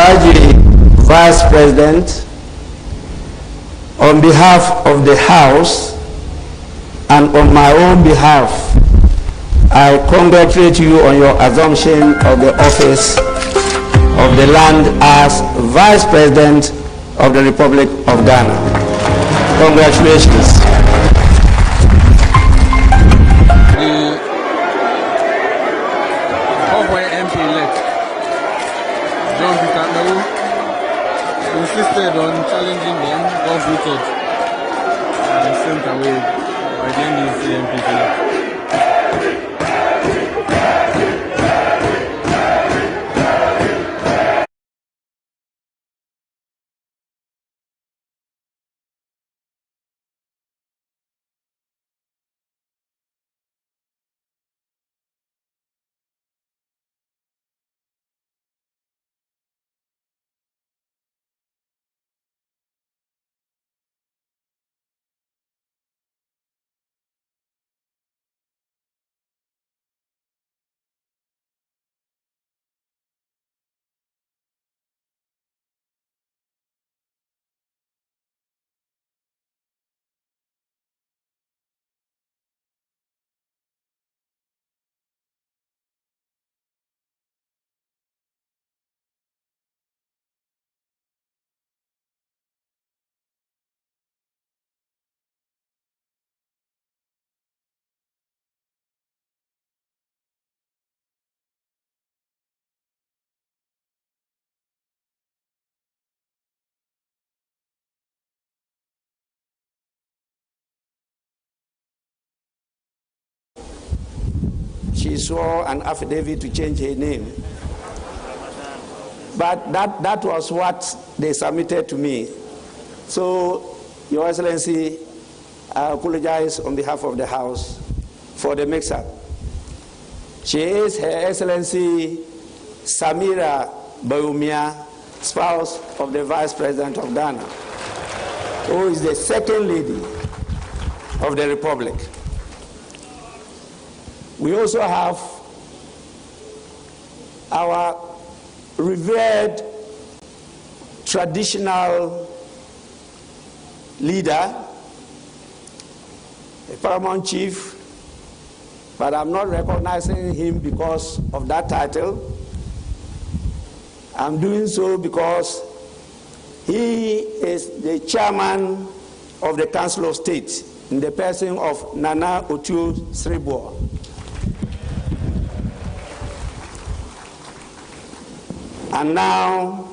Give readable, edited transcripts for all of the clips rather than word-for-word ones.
urge the Vice President, on behalf of the House and on my own behalf, I congratulate you on your assumption of the office of the land as Vice President of the Republic of Ghana. Congratulations. Insisted on challenging them, got voted and sent away by the NDC MPs. She swore an affidavit to change her name. But that was what they submitted to me. So, Your Excellency, I apologize on behalf of the House for the mix-up. She is Her Excellency Samira Bawumia, spouse of the Vice President of Ghana, who is the second lady of the Republic. We also have our revered traditional leader, a paramount chief, but I'm not recognizing him because of that title. I'm doing so because he is the chairman of the Council of State in the person of Nana Otuo Sriboa. And now,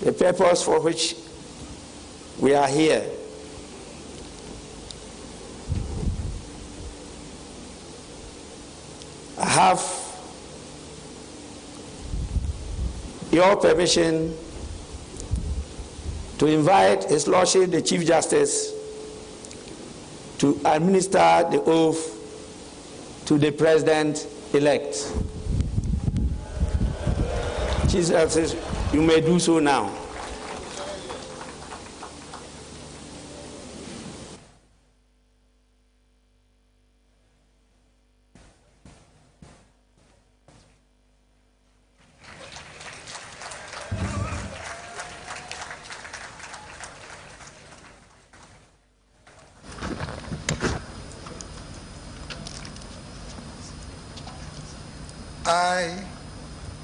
the purpose for which we are here. I have your permission to invite His Lordship, the Chief Justice, to administer the oath to the President-elect. Chief Justice, you may do so now.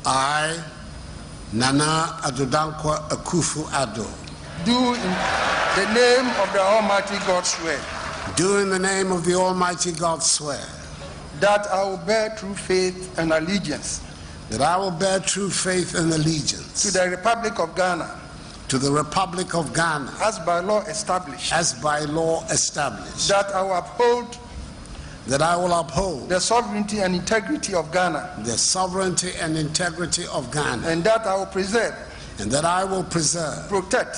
I, Nana Akufo Addo, do in the name of the Almighty God swear. Do in the name of the Almighty God swear. That I will bear true faith and allegiance. That I will bear true faith and allegiance. To the Republic of Ghana. To the Republic of Ghana. As by law established. As by law established. That I will uphold. That I will uphold the sovereignty and integrity of Ghana. The sovereignty and integrity of Ghana. And that I will preserve. And that I will preserve. Protect.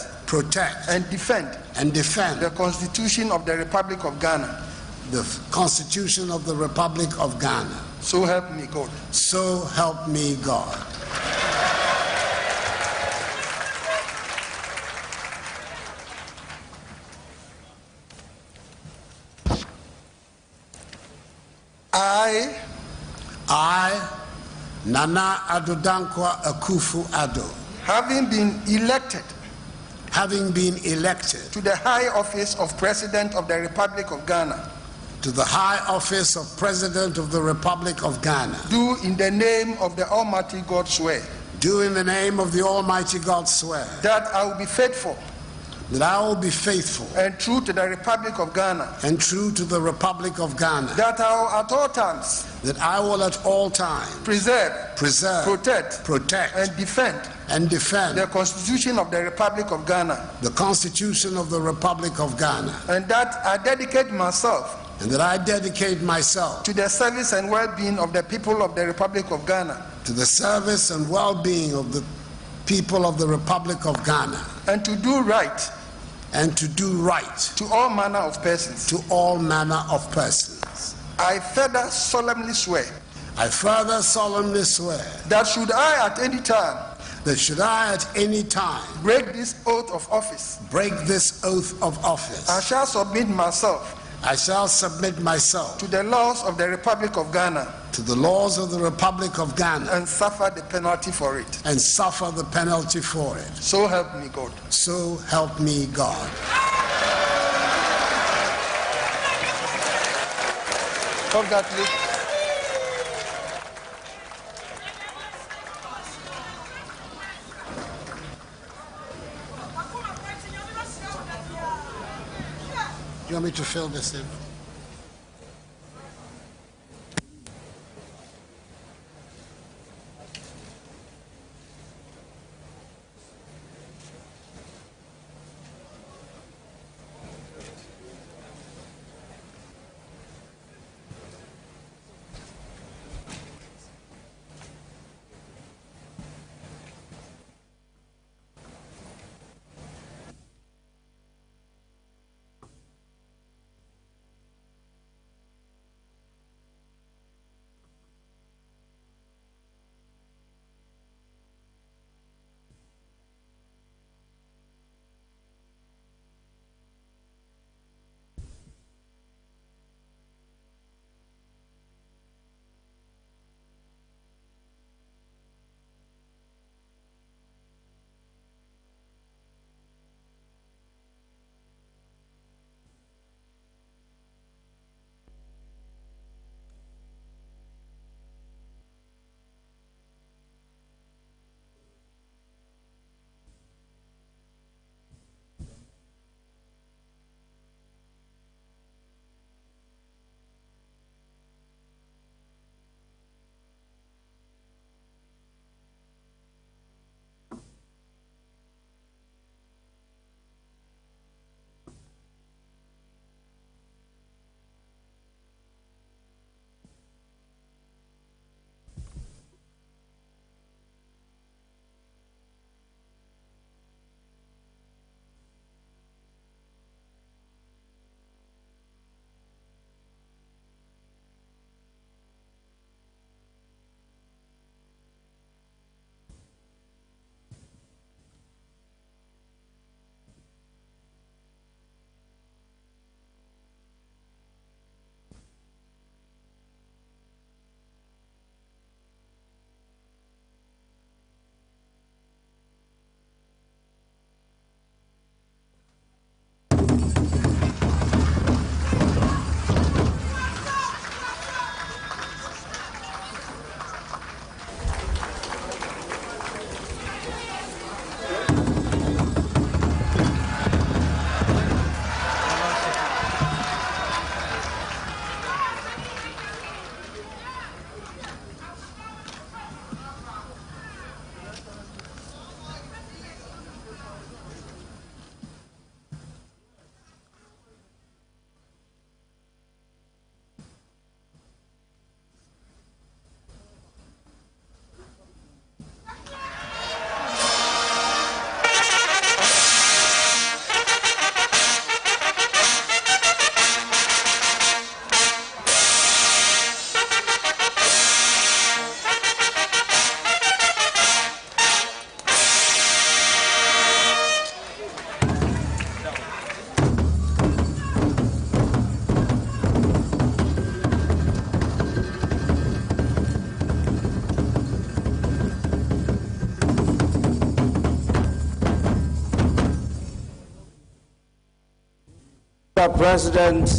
And defend. The Constitution of the Republic of Ghana. The Constitution of the Republic of Ghana. So help me God. So help me God. I, Nana Addo Akufo Addo, having been elected to the high office of President of the Republic of Ghana, to the high office of President of the Republic of Ghana, do in the name of the Almighty God swear do in the name of the Almighty God swear that I will be faithful that I will be faithful and true to the Republic of Ghana, and true to the Republic of Ghana, that I will at all times preserve, protect, and defend the Constitution of the Republic of Ghana, the Constitution of the Republic of Ghana, and that I dedicate myself to the service and well-being of the people of the Republic of Ghana, to the service and well-being of the people of the Republic of Ghana, and to do right to all manner of persons. I further solemnly swear that should I at any time break this oath of office, I shall submit myself to the laws of the Republic of Ghana, and suffer the penalty for it. So help me God. So help me God. Congratulations. Do you want me to fill this in? Mr. President,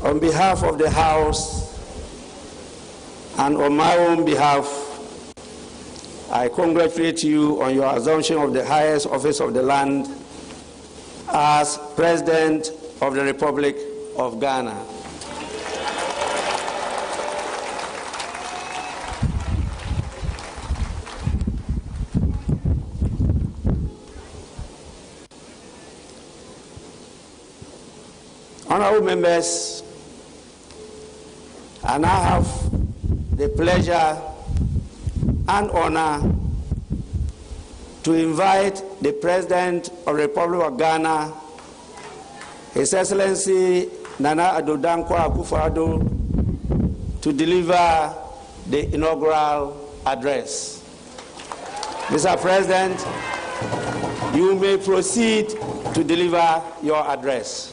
on behalf of the House and on my own behalf, I congratulate you on your assumption of the highest office of the land as President of the Republic of Ghana. Honorable members, and I have the pleasure and honor to invite the President of the Republic of Ghana, His Excellency Nana Addo Akufo, to deliver the inaugural address. Mr. President, you may proceed to deliver your address.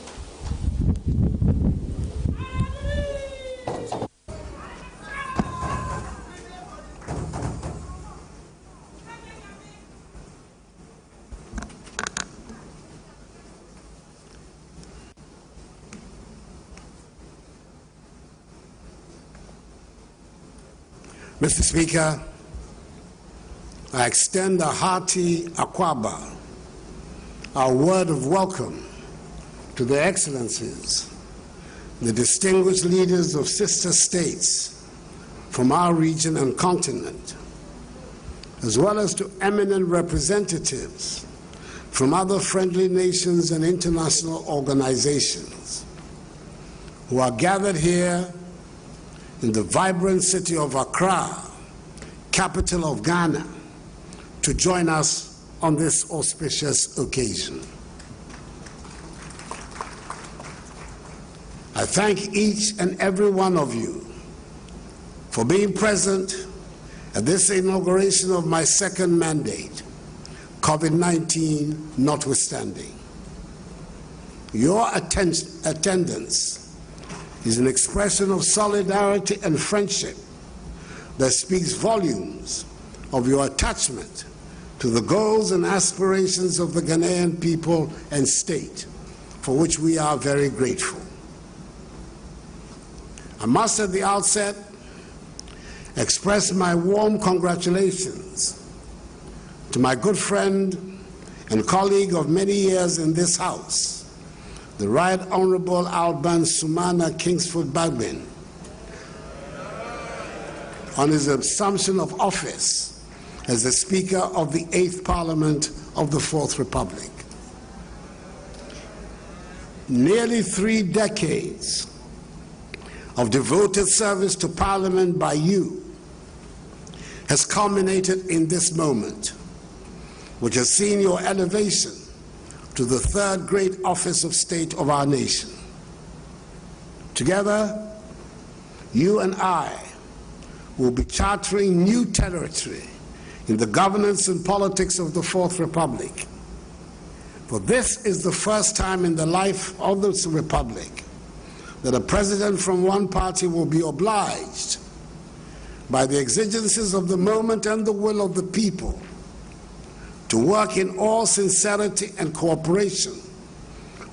Mr. Speaker, I extend a hearty akwaba, our word of welcome to the excellencies, the distinguished leaders of sister states from our region and continent, as well as to eminent representatives from other friendly nations and international organizations who are gathered here in the vibrant city of Accra, capital of Ghana, to join us on this auspicious occasion. I thank each and every one of you for being present at this inauguration of my second mandate, COVID-19 notwithstanding. Your attendance is an expression of solidarity and friendship that speaks volumes of your attachment to the goals and aspirations of the Ghanaian people and state, for which we are very grateful. I must at the outset express my warm congratulations to my good friend and colleague of many years in this House, the Right Honorable Alban Sumana Kingsford Bagbin, on his assumption of office as the Speaker of the 8th Parliament of the 4th Republic. Nearly 3 decades of devoted service to Parliament by you has culminated in this moment, which has seen your elevation to the 3rd great office of state of our nation. Together, you and I will be chartering new territory in the governance and politics of the 4th Republic. For this is the first time in the life of this republic that a president from one party will be obliged by the exigencies of the moment and the will of the people to work in all sincerity and cooperation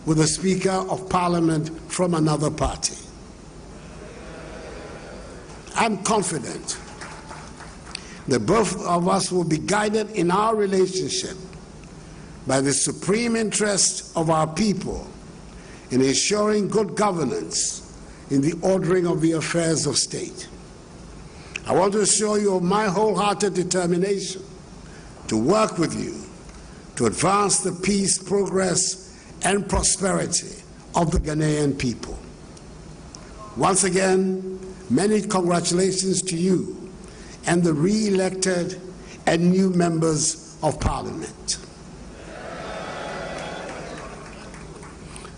with a Speaker of Parliament from another party. I'm confident that both of us will be guided in our relationship by the supreme interest of our people in ensuring good governance in the ordering of the affairs of state. I want to assure you of my wholehearted determination to work with you to advance the peace, progress, and prosperity of the Ghanaian people. Once again, many congratulations to you and the re-elected and new members of Parliament.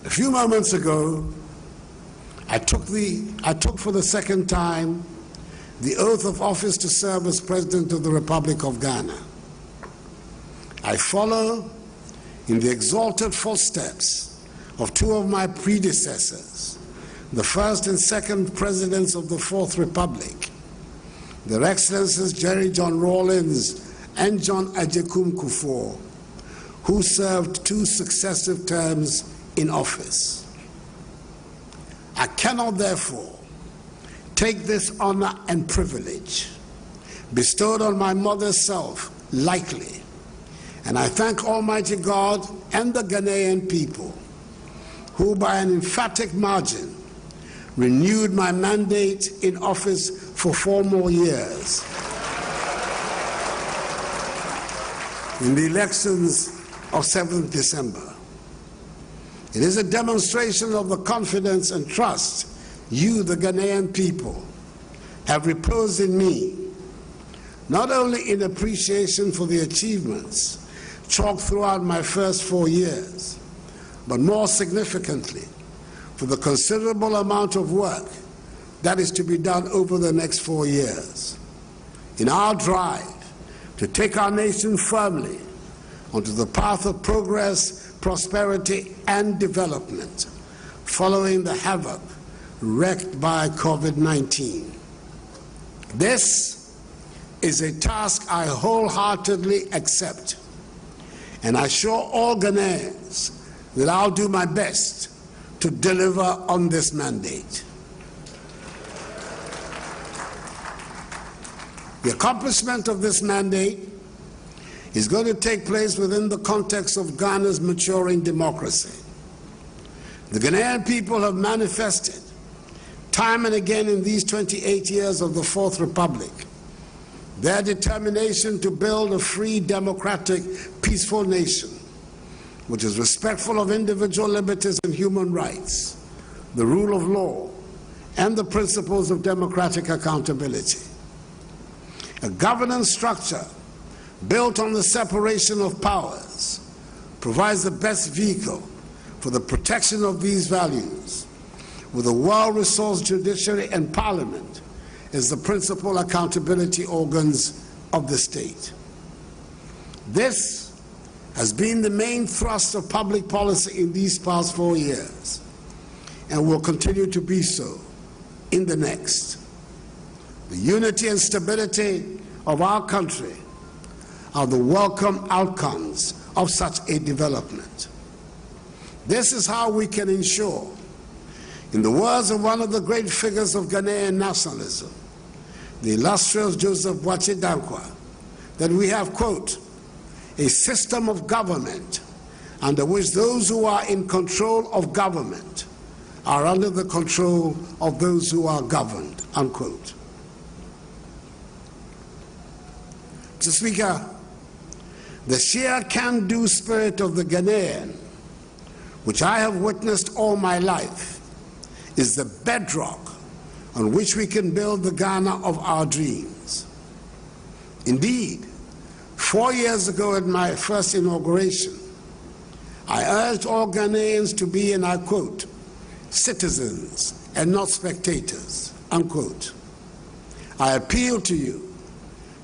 A few moments ago, I took for the second time the oath of office to serve as President of the Republic of Ghana. I follow in the exalted footsteps of 2 of my predecessors, the first and second presidents of the 4th Republic, Their Excellencies Jerry John Rawlings and John Agyekum Kufuor, who served 2 successive terms in office. I cannot, therefore, take this honor and privilege bestowed on my mother's self lightly, and I thank Almighty God and the Ghanaian people who, by an emphatic margin, renewed my mandate in office for 4 more years in the elections of 7th December. It is a demonstration of the confidence and trust you, the Ghanaian people, have reposed in me, not only in appreciation for the achievements chalked throughout my first 4 years, but more significantly, for the considerable amount of work that is to be done over the next 4 years in our drive to take our nation firmly onto the path of progress, prosperity, and development following the havoc wreaked by COVID-19. This is a task I wholeheartedly accept, and I assure all Ghanaians that I'll do my best to deliver on this mandate. The accomplishment of this mandate is going to take place within the context of Ghana's maturing democracy. The Ghanaian people have manifested time and again in these 28 years of the Fourth Republic their determination to build a free, democratic, peaceful nation which is respectful of individual liberties and human rights, the rule of law, and the principles of democratic accountability. A governance structure built on the separation of powers provides the best vehicle for the protection of these values, with a well-resourced judiciary and parliament as the principal accountability organs of the state. This has been the main thrust of public policy in these past 4 years and will continue to be so in the next. The unity and stability of our country are the welcome outcomes of such a development. This is how we can ensure, in the words of one of the great figures of Ghanaian nationalism, the illustrious Joseph Boachi Dankwa, that we have, quote, a system of government under which those who are in control of government are under the control of those who are governed, unquote. Mr. Speaker, the sheer can-do spirit of the Ghanaian, which I have witnessed all my life, is the bedrock on which we can build the Ghana of our dreams. Indeed, 4 years ago at my first inauguration, I urged all Ghanaians to be, and I quote, citizens and not spectators, unquote. I appeal to you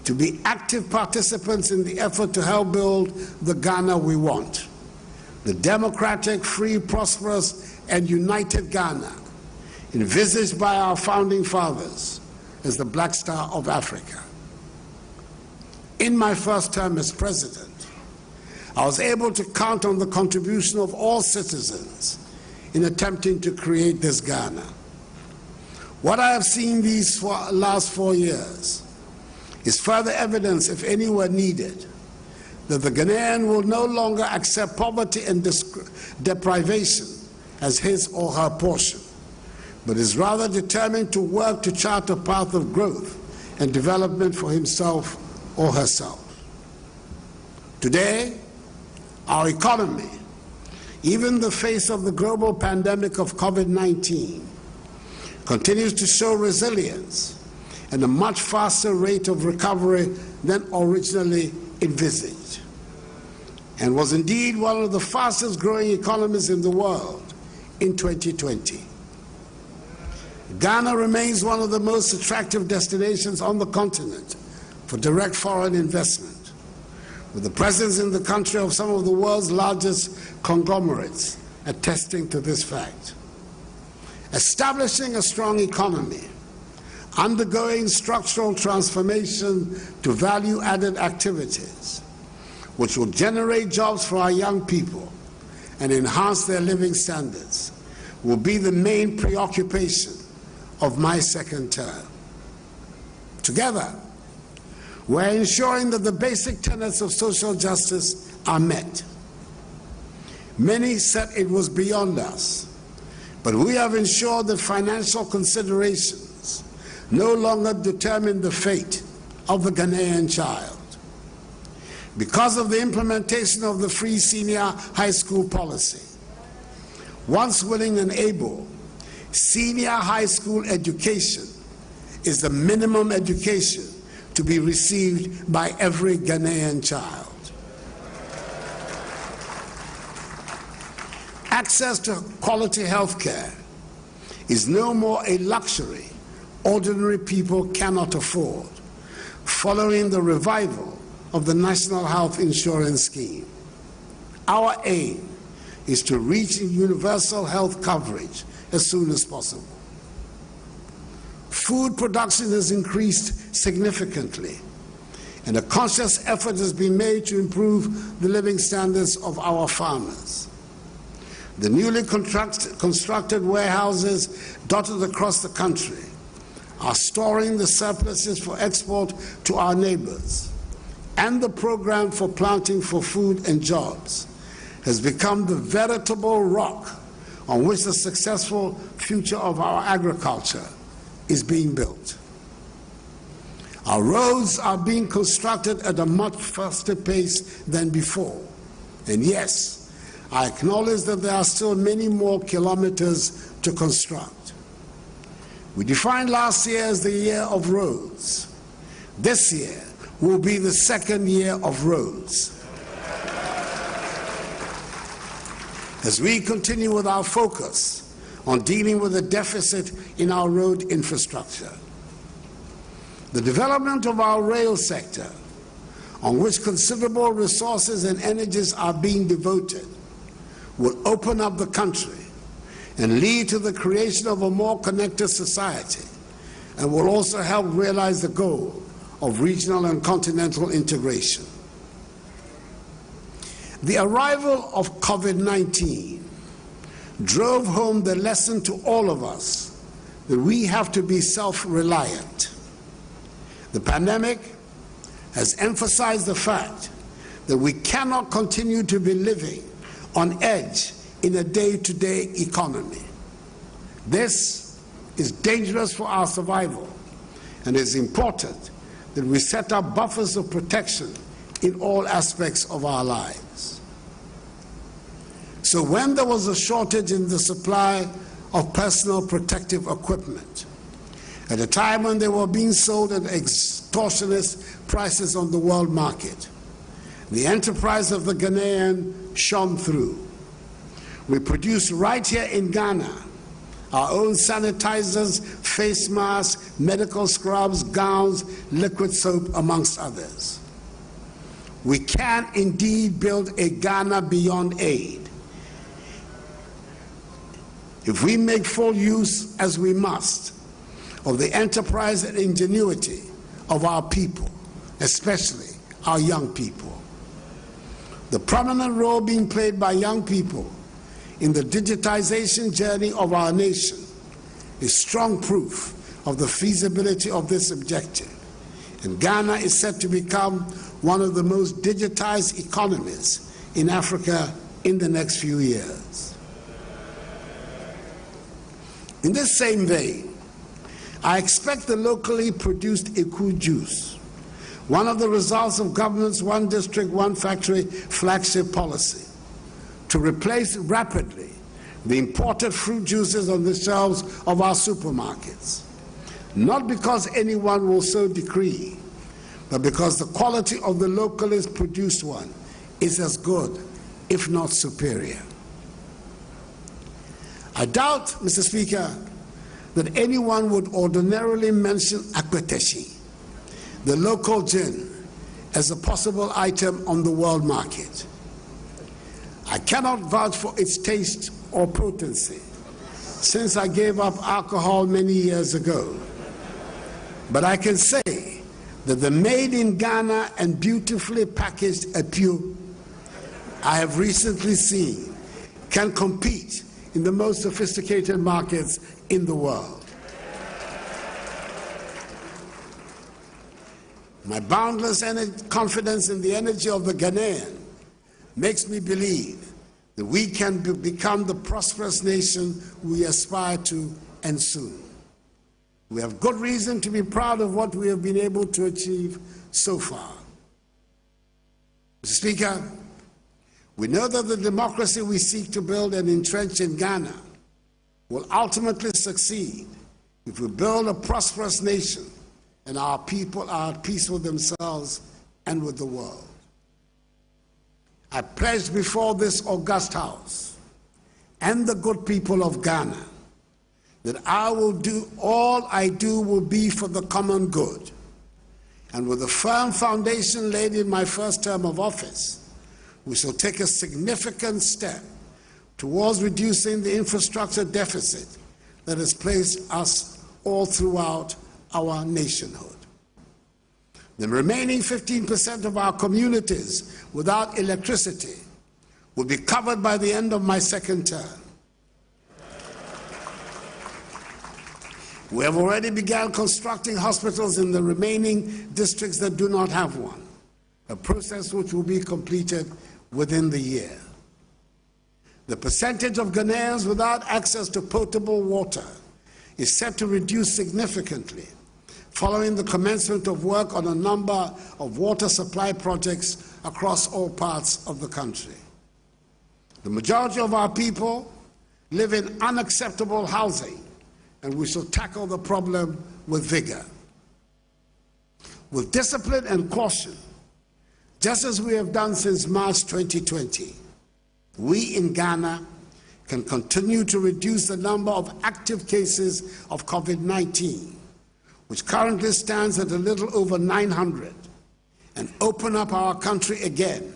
to be active participants in the effort to help build the Ghana we want, the democratic, free, prosperous, and united Ghana envisaged by our founding fathers as the Black Star of Africa. In my first term as president, I was able to count on the contribution of all citizens in attempting to create this Ghana. What I have seen these last 4 years is further evidence, if any were needed, that the Ghanaian will no longer accept poverty and deprivation as his or her portion, but is rather determined to work to chart a path of growth and development for himself or herself. Today, our economy, even in the face of the global pandemic of COVID-19, continues to show resilience and a much faster rate of recovery than originally envisaged, and was indeed one of the fastest growing economies in the world in 2020. Ghana remains one of the most attractive destinations on the continent for direct foreign investment, with the presence in the country of some of the world's largest conglomerates attesting to this fact. Establishing a strong economy, undergoing structural transformation to value-added activities, which will generate jobs for our young people and enhance their living standards will be the main preoccupation of my second term. Together, we're ensuring that the basic tenets of social justice are met. Many said it was beyond us, but we have ensured that financial considerations no longer determine the fate of the Ghanaian child. Because of the implementation of the free senior high school policy, once willing and able, senior high school education is the minimum education to be received by every Ghanaian child. Access to quality health care is no more a luxury ordinary people cannot afford, following the revival of the National Health Insurance Scheme. Our aim is to reach universal health coverage as soon as possible. Food production has increased significantly, and a conscious effort has been made to improve the living standards of our farmers. The newly constructed warehouses dotted across the country are storing the surpluses for export to our neighbors, and the program for planting for food and jobs has become the veritable rock on which the successful future of our agriculture is being built. Our roads are being constructed at a much faster pace than before, and yes, I acknowledge that there are still many more kilometers to construct. We defined last year as the year of roads. This year will be the second year of roads. As we continue with our focus on dealing with the deficit in our road infrastructure, the development of our rail sector, on which considerable resources and energies are being devoted, will open up the country and lead to the creation of a more connected society, and will also help realize the goal of regional and continental integration. The arrival of COVID-19 drove home the lesson to all of us that we have to be self-reliant. The pandemic has emphasized the fact that we cannot continue to be living on edge in a day-to-day economy. This is dangerous for our survival, and it's important that we set up buffers of protection in all aspects of our lives. So when there was a shortage in the supply of personal protective equipment, at a time when they were being sold at extortionate prices on the world market, the enterprise of the Ghanaian shone through. We produced right here in Ghana our own sanitizers, face masks, medical scrubs, gowns, liquid soap, amongst others. We can indeed build a Ghana beyond aid if we make full use, as we must, of the enterprise and ingenuity of our people, especially our young people. The prominent role being played by young people in the digitization journey of our nation is strong proof of the feasibility of this objective, and Ghana is set to become one of the most digitized economies in Africa in the next few years. In this same vein, I expect the locally produced Eku juice, one of the results of government's One District, One Factory flagship policy, to replace rapidly the imported fruit juices on the shelves of our supermarkets, not because anyone will so decree, but because the quality of the locally produced one is as good, if not superior. I doubt, Mr. Speaker, that anyone would ordinarily mention Akweteshi, the local gin, as a possible item on the world market. I cannot vouch for its taste or potency, since I gave up alcohol many years ago. But I can say that the made in Ghana and beautifully packaged Epu I have recently seen can compete in the most sophisticated markets in the world. My boundless confidence in the energy of the Ghanaian makes me believe that we can become the prosperous nation we aspire to and soon. We have good reason to be proud of what we have been able to achieve so far. Mr. Speaker, we know that the democracy we seek to build and entrench in Ghana will ultimately succeed if we build a prosperous nation and our people are at peace with themselves and with the world. I pledge before this august House and the good people of Ghana that I will do all I do will be for the common good. And with a firm foundation laid in my first term of office, we shall take a significant step towards reducing the infrastructure deficit that has placed us all throughout our nationhood. The remaining 15% of our communities without electricity will be covered by the end of my second term. We have already begun constructing hospitals in the remaining districts that do not have one, a process which will be completed within the year. The percentage of Ghanaians without access to potable water is set to reduce significantly following the commencement of work on a number of water supply projects across all parts of the country. The majority of our people live in unacceptable housing, and we shall tackle the problem with vigor. With discipline and caution, just as we have done since March 2020, we in Ghana can continue to reduce the number of active cases of COVID-19, which currently stands at a little over 900, and open up our country again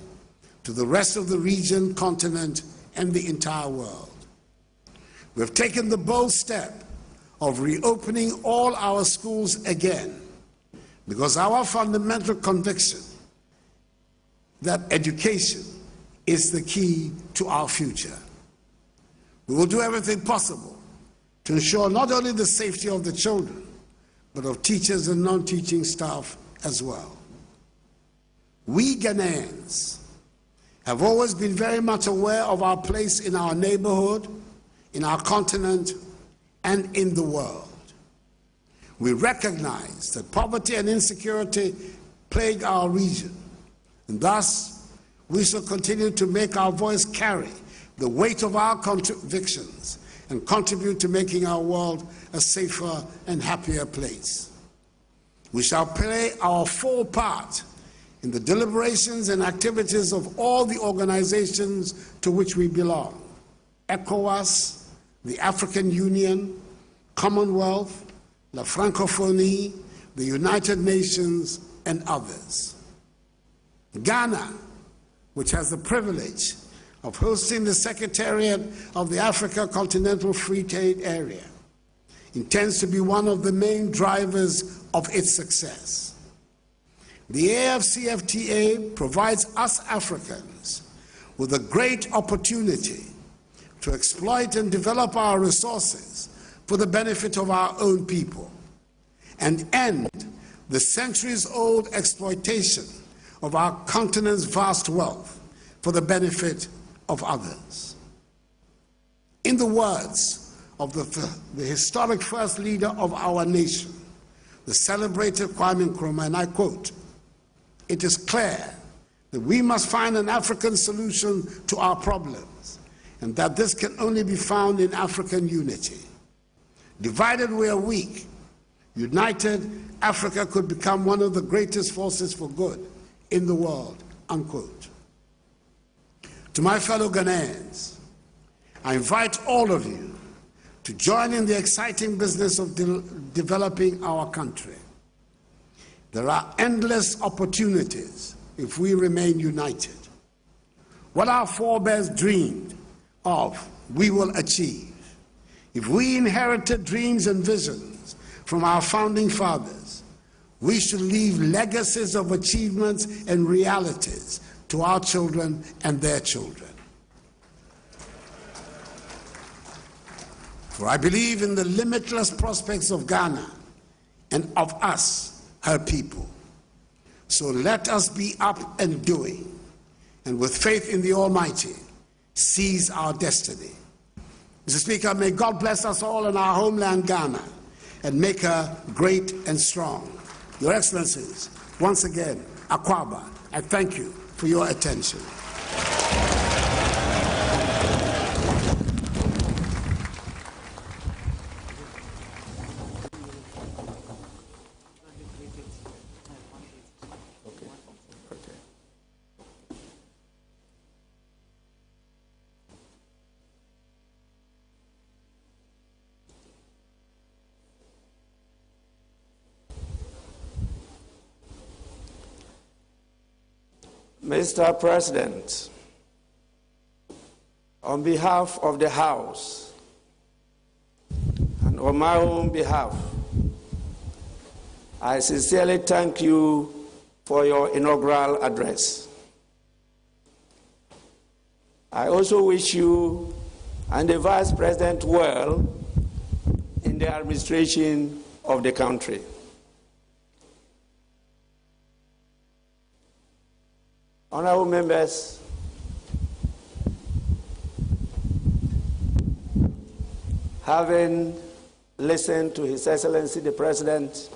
to the rest of the region, continent, and the entire world. We have taken the bold step of reopening all our schools again because our fundamental conviction that education is the key to our future. We will do everything possible to ensure not only the safety of the children, but of teachers and non-teaching staff as well. We Ghanaians have always been very much aware of our place in our neighborhood, in our continent, and in the world. We recognize that poverty and insecurity plague our region, and thus we shall continue to make our voice carry the weight of our convictions and contribute to making our world a safer and happier place. We shall play our full part in the deliberations and activities of all the organizations to which we belong: ECOWAS, the African Union, Commonwealth, La Francophonie, the United Nations, and others. Ghana, which has the privilege of hosting the Secretariat of the Africa Continental Free Trade Area, intends to be one of the main drivers of its success. The AFCFTA provides us Africans with a great opportunity to exploit and develop our resources for the benefit of our own people and end the centuries-old exploitation of our continent's vast wealth for the benefit of others. In the words of the historic first leader of our nation, the celebrated Kwame Nkrumah, and I quote, "It is clear that we must find an African solution to our problems, and that this can only be found in African unity. Divided we are weak. United, Africa could become one of the greatest forces for good in the world," unquote. To my fellow Ghanaians, I invite all of you to join in the exciting business of developing our country. There are endless opportunities if we remain united. What our forebears dreamed of, we will achieve. If we inherited dreams and visions from our founding fathers, we should leave legacies of achievements and realities to our children and their children. For I believe in the limitless prospects of Ghana and of us, her people. So let us be up and doing, and with faith in the Almighty, seize our destiny. Mr. Speaker, may God bless us all in our homeland, Ghana, and make her great and strong. Your Excellencies, once again, Akwaaba, I thank you for your attention. Mr. President, on behalf of the House and on my own behalf, I sincerely thank you for your inaugural address. I also wish you and the Vice President well in the administration of the country. Honorable members, having listened to His Excellency the President,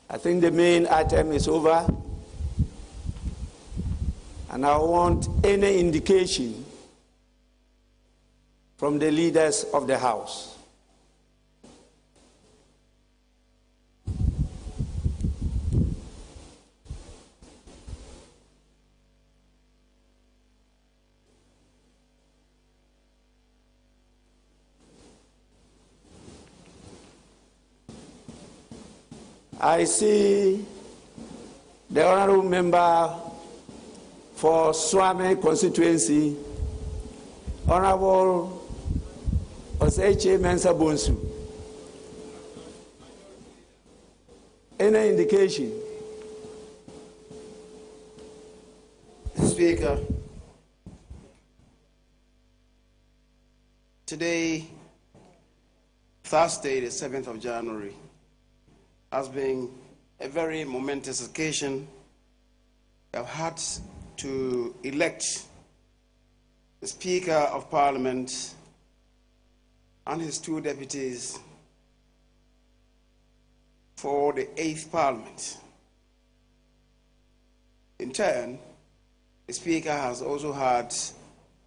I think the main item is over, and I want any indication from the leaders of the House. I see the honorable member for Swami constituency, Honorable Oseche Mensah Bonsu. Any indication? Speaker, today, Thursday, the 7th of January, has been a very momentous occasion. I've had to elect the Speaker of Parliament and his two deputies for the 8th Parliament. In turn, the Speaker has also had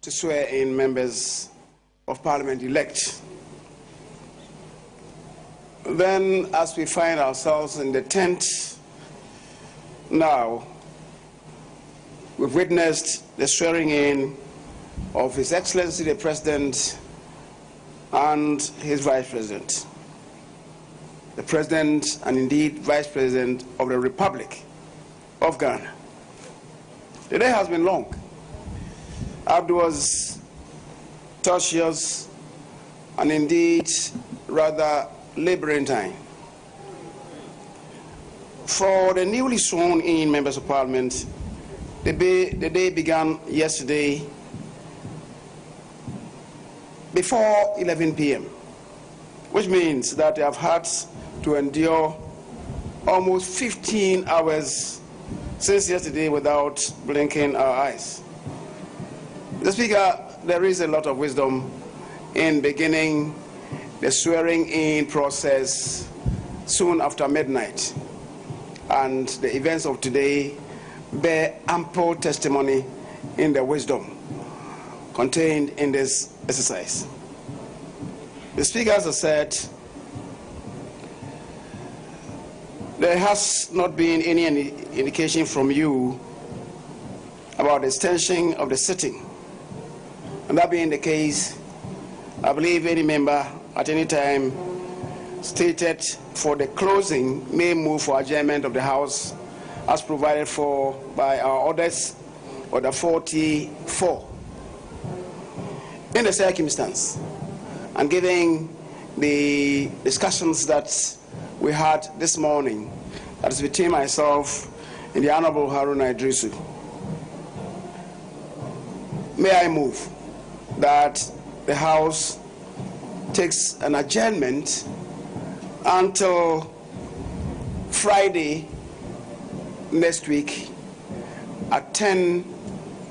to swear in members of Parliament elect. Then, as we find ourselves in the tent now, we've witnessed the swearing in of His Excellency the President and his Vice President. The President and indeed Vice President of the Republic of Ghana. The day has been long. Addo was tortuous and indeed rather labyrinthine. For the newly sworn in members of Parliament, the day began yesterday before 11 p.m., which means that they have had to endure almost 15 hours since yesterday without blinking our eyes. Mr. Speaker, there is a lot of wisdom in beginning the swearing-in process soon after midnight, and the events of today bear ample testimony in the wisdom contained in this exercise. The speakers have said there has not been any indication from you about the extension of the sitting, and that being the case, I believe any member at any time stated for the closing may move for adjournment of the House as provided for by our orders, Order 44. In the circumstance, and given the discussions that we had this morning, that is between myself and the Honorable Haruna Idrisu, may I move that the House takes an adjournment until Friday next week at 10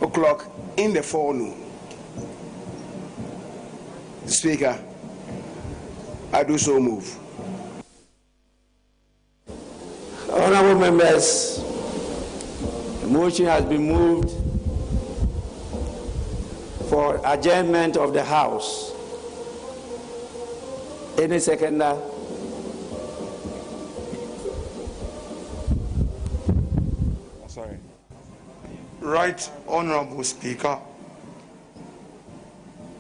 o'clock in the forenoon. Speaker, I do so move. Honorable members, the motion has been moved for adjournment of the House. Any seconder? Sorry. Right, Honorable Speaker.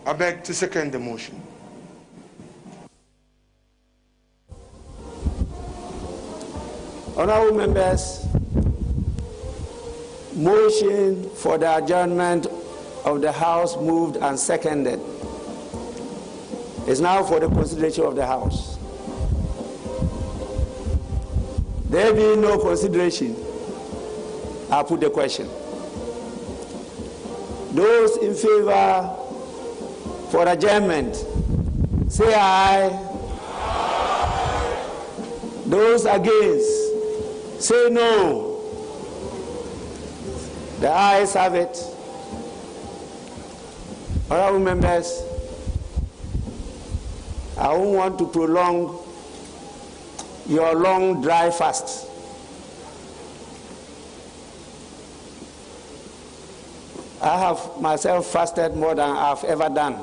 I beg to second the motion. Honorable members, motion for the adjournment of the House moved and seconded. Is now for the consideration of the House. There being no consideration, I put the question. Those in favor for adjournment, say aye. Aye. Those against, say no. The ayes have it. Honorable members, I don't want to prolong your long dry fast. I have myself fasted more than I've ever done.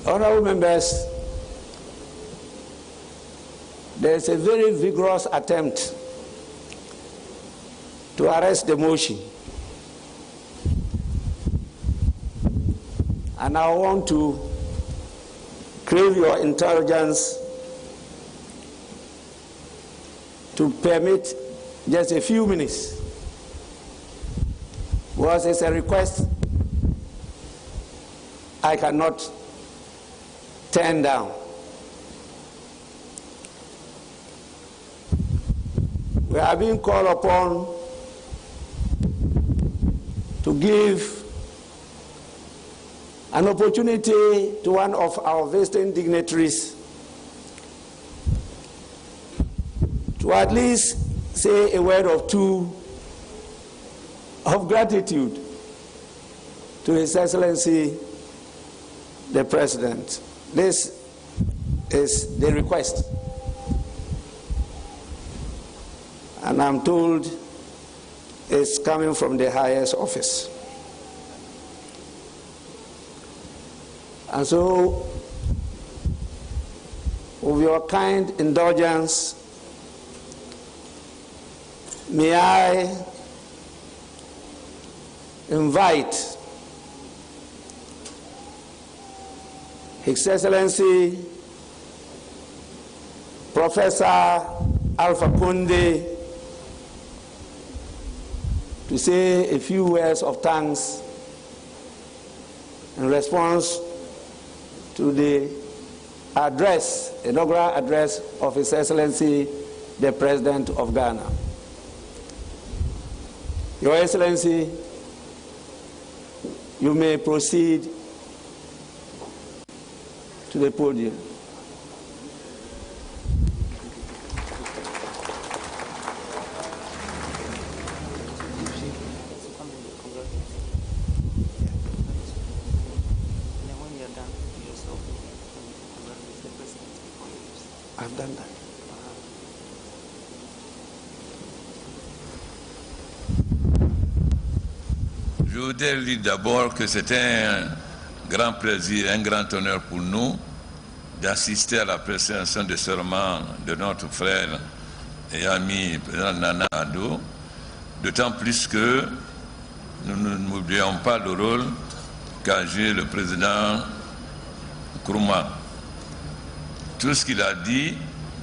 Honorable members, there is a very vigorous attempt to arrest the motion. And I want to crave your indulgence to permit just a few minutes, because it's a request I cannot turn down. We are being called upon to give an opportunity to one of our visiting dignitaries to at least say a word or two of gratitude to His Excellency the President. This is the request. And I'm told it's coming from the highest office. And so, with your kind indulgence, may I invite His Excellency Professor Alpha Conde to say a few words of thanks in response to the address, inaugural address of His Excellency the President of Ghana. Your Excellency, you may proceed to the podium. I've done that. Je voudrais dire d'abord que c'était un grand plaisir, un grand honneur pour nous d'assister à la prestation de serment de notre frère et ami président Nana Addo, d'autant plus que nous n'oublions pas le rôle qu'a joué le président Nkrumah. Tout ce qu'il a dit,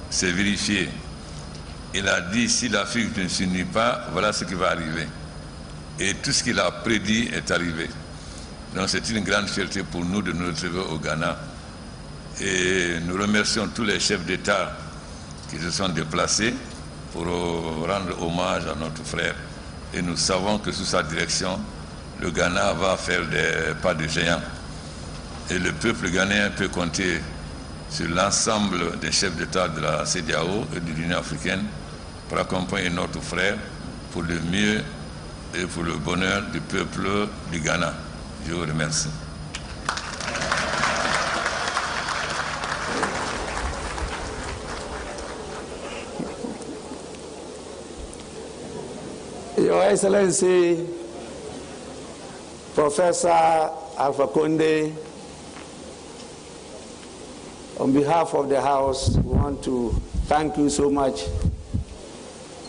c'est vérifié. Il a dit, si l'Afrique ne s'unit pas, voilà ce qui va arriver. Et tout ce qu'il a prédit est arrivé. Donc c'est une grande fierté pour nous de nous retrouver au Ghana. Et nous remercions tous les chefs d'État qui se sont déplacés pour rendre hommage à notre frère. Et nous savons que sous sa direction, le Ghana va faire des pas de géant. Et le peuple ghanéen peut compter sur l'ensemble des chefs d'État de la CEDEAO et de l'Union africaine pour accompagner notre frère pour le mieux et pour le bonheur du peuple du Ghana. Je vous remercie. Your Excellency, Professor Akufo, on behalf of the House, we want to thank you so much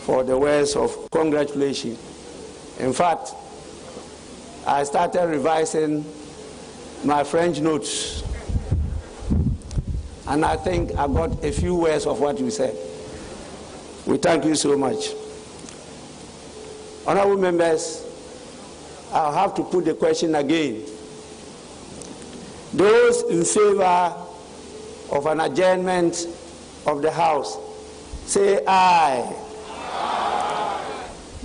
for the words of congratulations. In fact, I started revising my French notes, and I think I got a few words of what you said. We thank you so much. Honorable members, I'll have to put the question again. Those in favor of an adjournment of the House, say aye.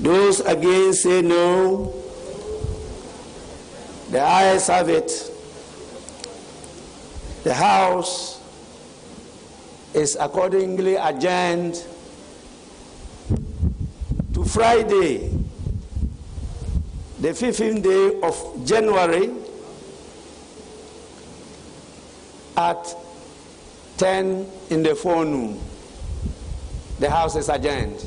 Those against, say no. The ayes have it. The House is accordingly adjourned to Friday, the 15th day of January at 10 in the forenoon. The House is adjourned.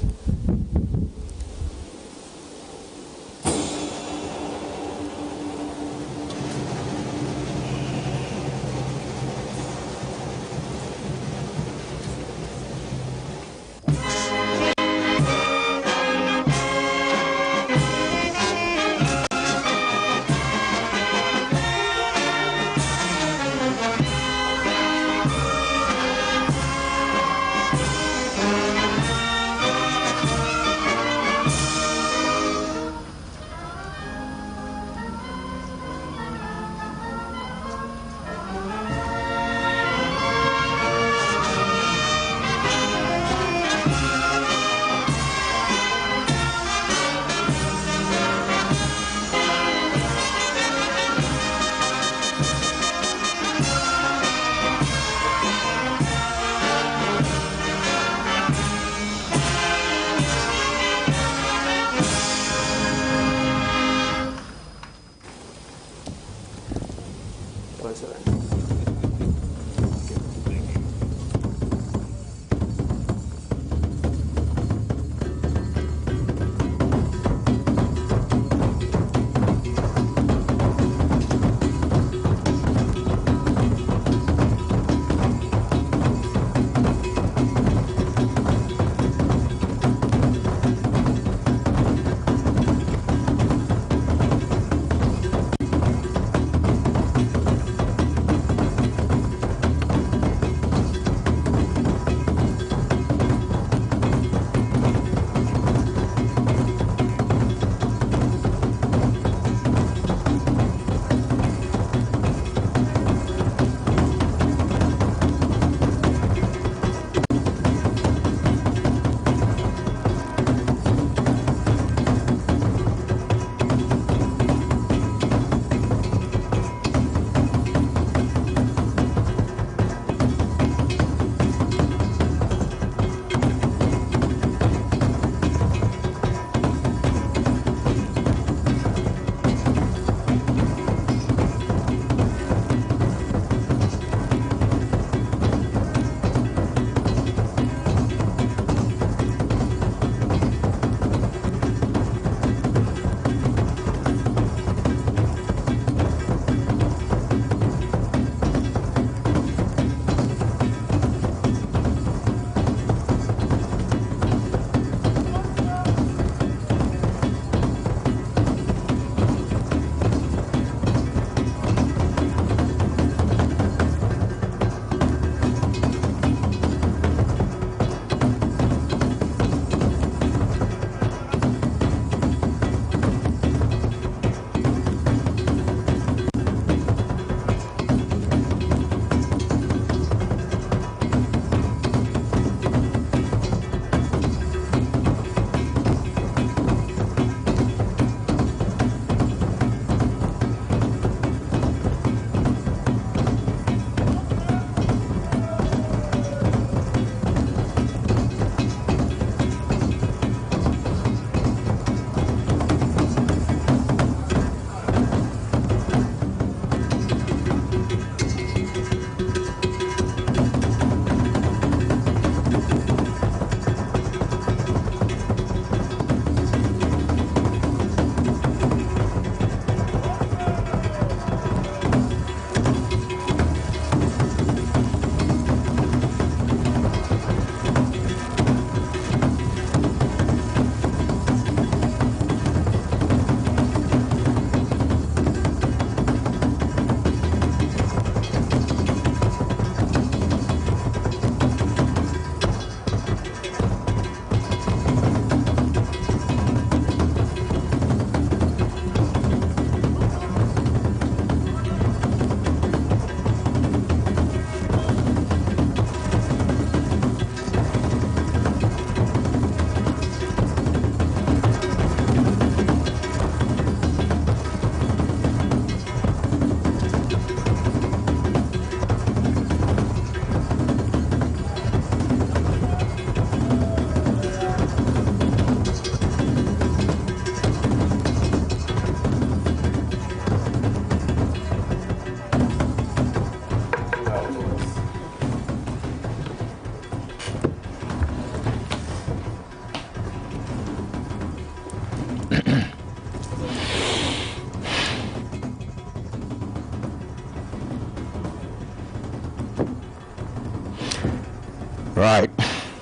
Right.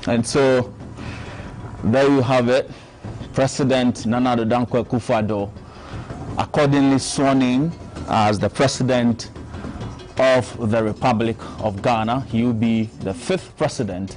And so there you have it. President Nana Addo Dankwa Akufo Addo accordingly sworn in as the President of the Republic of Ghana. He will be the 5th president